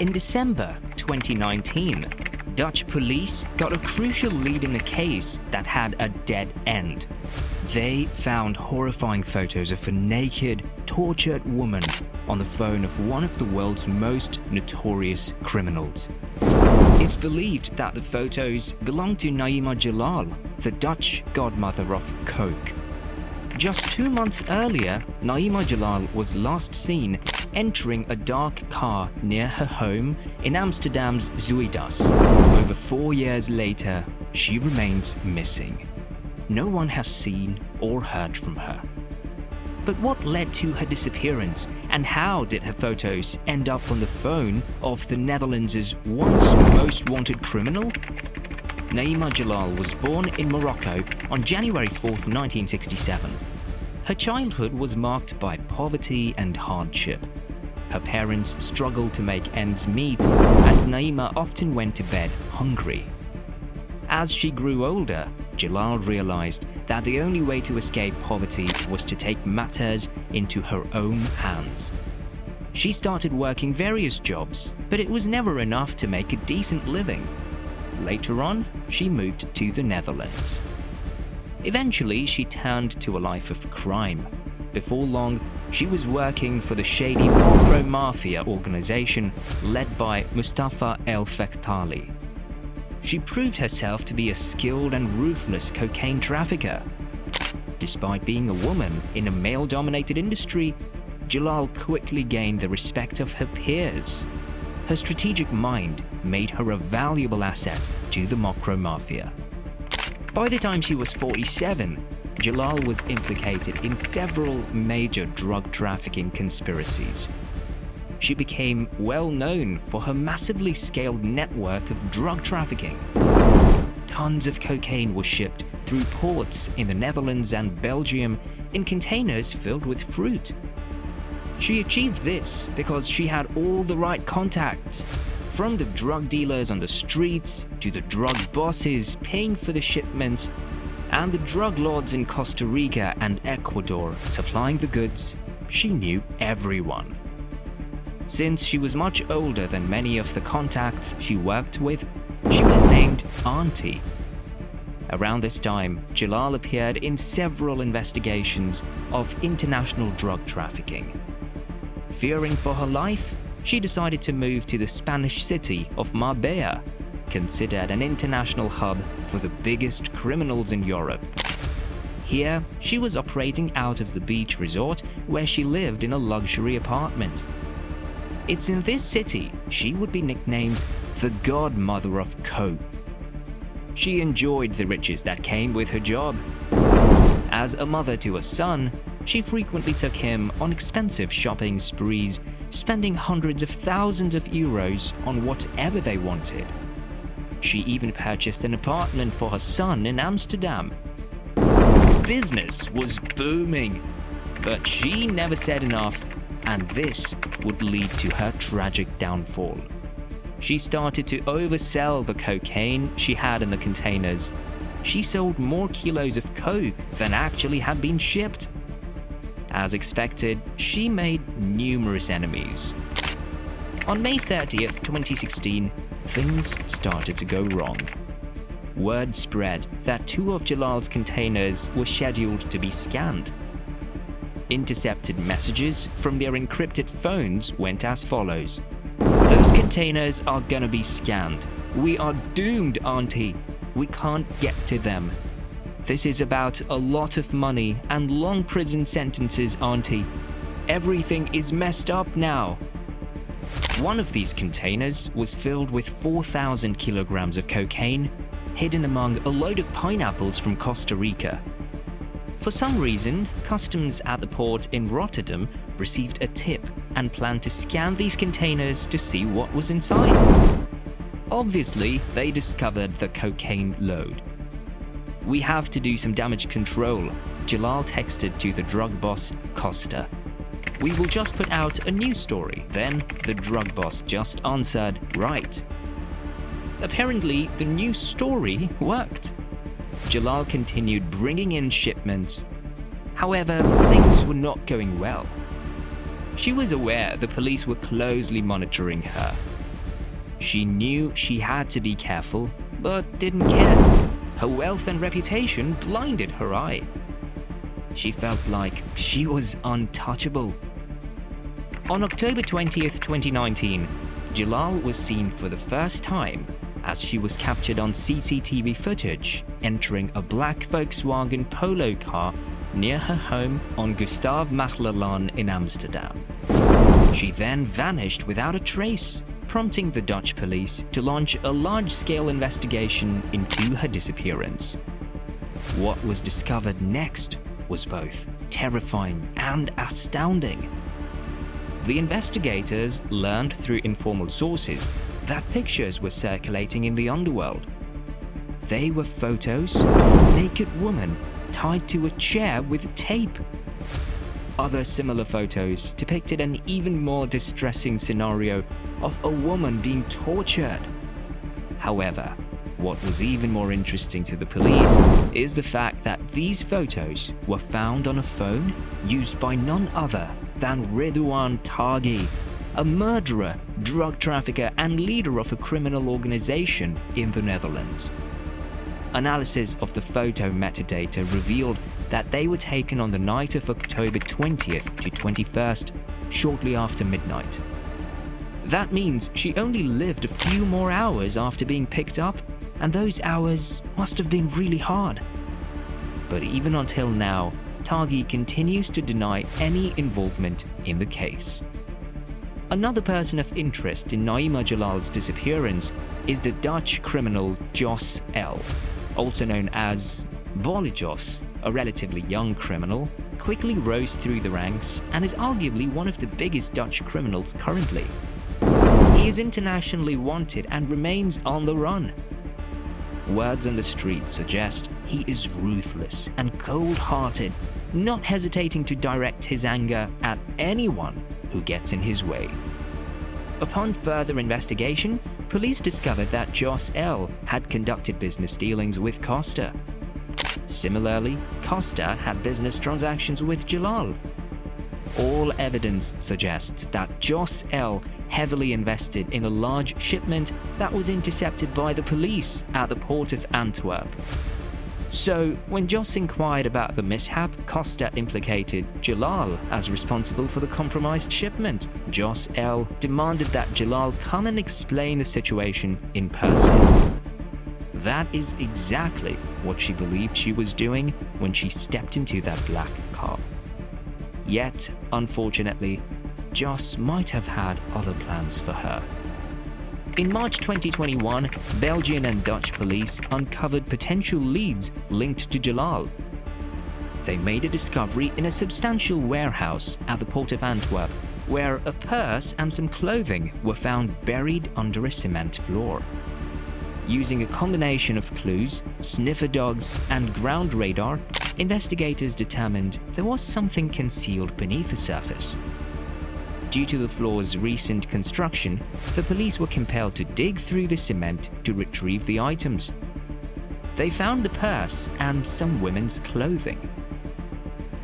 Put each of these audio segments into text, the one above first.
In December 2019, Dutch police got a crucial lead in a case that had a dead end. They found horrifying photos of a naked, tortured woman on the phone of one of the world's most notorious criminals. It's believed that the photos belong to Naima Jillal, the Dutch Godmother of Coke. Just 2 months earlier, Naima Jillal was last seen entering a dark car near her home in Amsterdam's Zuidas. Over 4 years later, she remains missing. No one has seen or heard from her. But what led to her disappearance, and how did her photos end up on the phone of the Netherlands' once most wanted criminal? Naima Jillal was born in Morocco on January 4, 1967. Her childhood was marked by poverty and hardship. Her parents struggled to make ends meet, and Naima often went to bed hungry. As she grew older, Jillal realized that the only way to escape poverty was to take matters into her own hands. She started working various jobs, but it was never enough to make a decent living. Later on, she moved to the Netherlands. Eventually, she turned to a life of crime. Before long, she was working for the shady Morocco mafia organization led by Mustafa El-Fektali. She proved herself to be a skilled and ruthless cocaine trafficker. Despite being a woman in a male-dominated industry, Jillal quickly gained the respect of her peers. Her strategic mind made her a valuable asset to the Morocco mafia. By the time she was 47, Jillal was implicated in several major drug trafficking conspiracies. She became well known for her massively scaled network of drug trafficking. Tons of cocaine was shipped through ports in the Netherlands and Belgium in containers filled with fruit. She achieved this because she had all the right contacts, from the drug dealers on the streets to the drug bosses paying for the shipments, and the drug lords in Costa Rica and Ecuador supplying the goods. She knew everyone. Since she was much older than many of the contacts she worked with, she was named Auntie. Around this time, Jillal appeared in several investigations of international drug trafficking. Fearing for her life, she decided to move to the Spanish city of Marbella, considered an international hub for the biggest criminals in Europe. Here, she was operating out of the beach resort where she lived in a luxury apartment. It's in this city she would be nicknamed the Godmother of Coke. She enjoyed the riches that came with her job. As a mother to a son, she frequently took him on expensive shopping sprees, spending hundreds of thousands of euros on whatever they wanted. She even purchased an apartment for her son in Amsterdam. Business was booming, but she never said enough, and this would lead to her tragic downfall. She started to oversell the cocaine she had in the containers. She sold more kilos of coke than actually had been shipped. As expected, she made numerous enemies. On May 30th, 2016, things started to go wrong. Word spread that 2 of Jillal's containers were scheduled to be scanned. Intercepted messages from their encrypted phones went as follows: "Those containers are gonna be scanned. We are doomed, Auntie. We can't get to them. This is about a lot of money and long prison sentences, Auntie. Everything is messed up now." One of these containers was filled with 4,000 kilograms of cocaine, hidden among a load of pineapples from Costa Rica. For some reason, customs at the port in Rotterdam received a tip and planned to scan these containers to see what was inside. Obviously, they discovered the cocaine load. "We have to do some damage control," Jillal texted to the drug boss, Costa. "We will just put out a news story." Then the drug boss just answered, "Right." Apparently, the news story worked. Jillal continued bringing in shipments. However, things were not going well. She was aware the police were closely monitoring her. She knew she had to be careful, but didn't care. Her wealth and reputation blinded her eye. She felt like she was untouchable. On October 20th, 2019, Jillal was seen for the first time as she was captured on CCTV footage entering a black Volkswagen Polo car near her home on Gustav Mahlerlaan in Amsterdam. She then vanished without a trace, prompting the Dutch police to launch a large-scale investigation into her disappearance. What was discovered next was both terrifying and astounding. The investigators learned through informal sources that pictures were circulating in the underworld. They were photos of a naked woman tied to a chair with tape. Other similar photos depicted an even more distressing scenario of a woman being tortured. However, what was even more interesting to the police is the fact that these photos were found on a phone used by none other than Ridwan Taghi, a murderer, drug trafficker, and leader of a criminal organization in the Netherlands. Analysis of the photo metadata revealed that they were taken on the night of October 20th to 21st, shortly after midnight. That means she only lived a few more hours after being picked up, and those hours must have been really hard. But even until now, Taghi continues to deny any involvement in the case. Another person of interest in Naima Jillal's disappearance is the Dutch criminal Jos L., also known as Bollijos, a relatively young criminal, quickly rose through the ranks and is arguably one of the biggest Dutch criminals currently. He is internationally wanted and remains on the run. Words on the street suggest he is ruthless and cold-hearted, not hesitating to direct his anger at anyone who gets in his way. Upon further investigation, police discovered that Jos L. had conducted business dealings with Costa. Similarly, Costa had business transactions with Jillal. All evidence suggests that Jos L. heavily invested in a large shipment that was intercepted by the police at the port of Antwerp. So, when Jos inquired about the mishap, Costa implicated Jillal as responsible for the compromised shipment. Jos L. demanded that Jillal come and explain the situation in person. That is exactly what she believed she was doing when she stepped into that black car. Yet, unfortunately, Jos might have had other plans for her. In March 2021, Belgian and Dutch police uncovered potential leads linked to Jillal. They made a discovery in a substantial warehouse at the port of Antwerp, where a purse and some clothing were found buried under a cement floor. Using a combination of clues, sniffer dogs, and ground radar, investigators determined there was something concealed beneath the surface. Due to the floor's recent construction, the police were compelled to dig through the cement to retrieve the items. They found the purse and some women's clothing.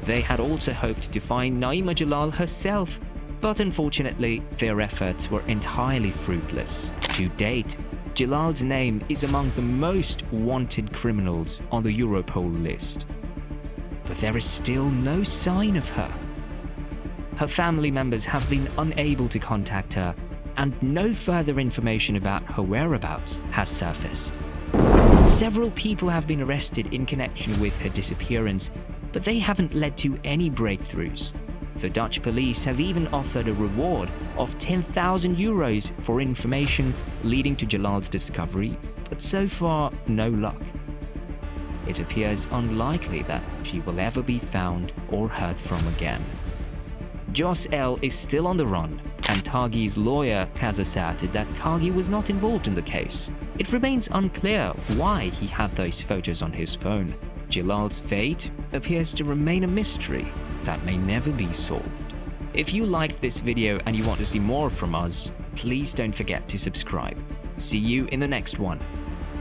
They had also hoped to find Naima Jillal herself, but unfortunately, their efforts were entirely fruitless. To date, Jillal's name is among the most wanted criminals on the Europol list. But there is still no sign of her. Her family members have been unable to contact her, and no further information about her whereabouts has surfaced. Several people have been arrested in connection with her disappearance, but they haven't led to any breakthroughs. The Dutch police have even offered a reward of 10,000 euros for information leading to Jillal's discovery, but so far, no luck. It appears unlikely that she will ever be found or heard from again. Jos L. is still on the run, and Taghi's lawyer has asserted that Taghi was not involved in the case. It remains unclear why he had those photos on his phone. Jillal's fate appears to remain a mystery that may never be solved. If you liked this video and you want to see more from us, please don't forget to subscribe. See you in the next one.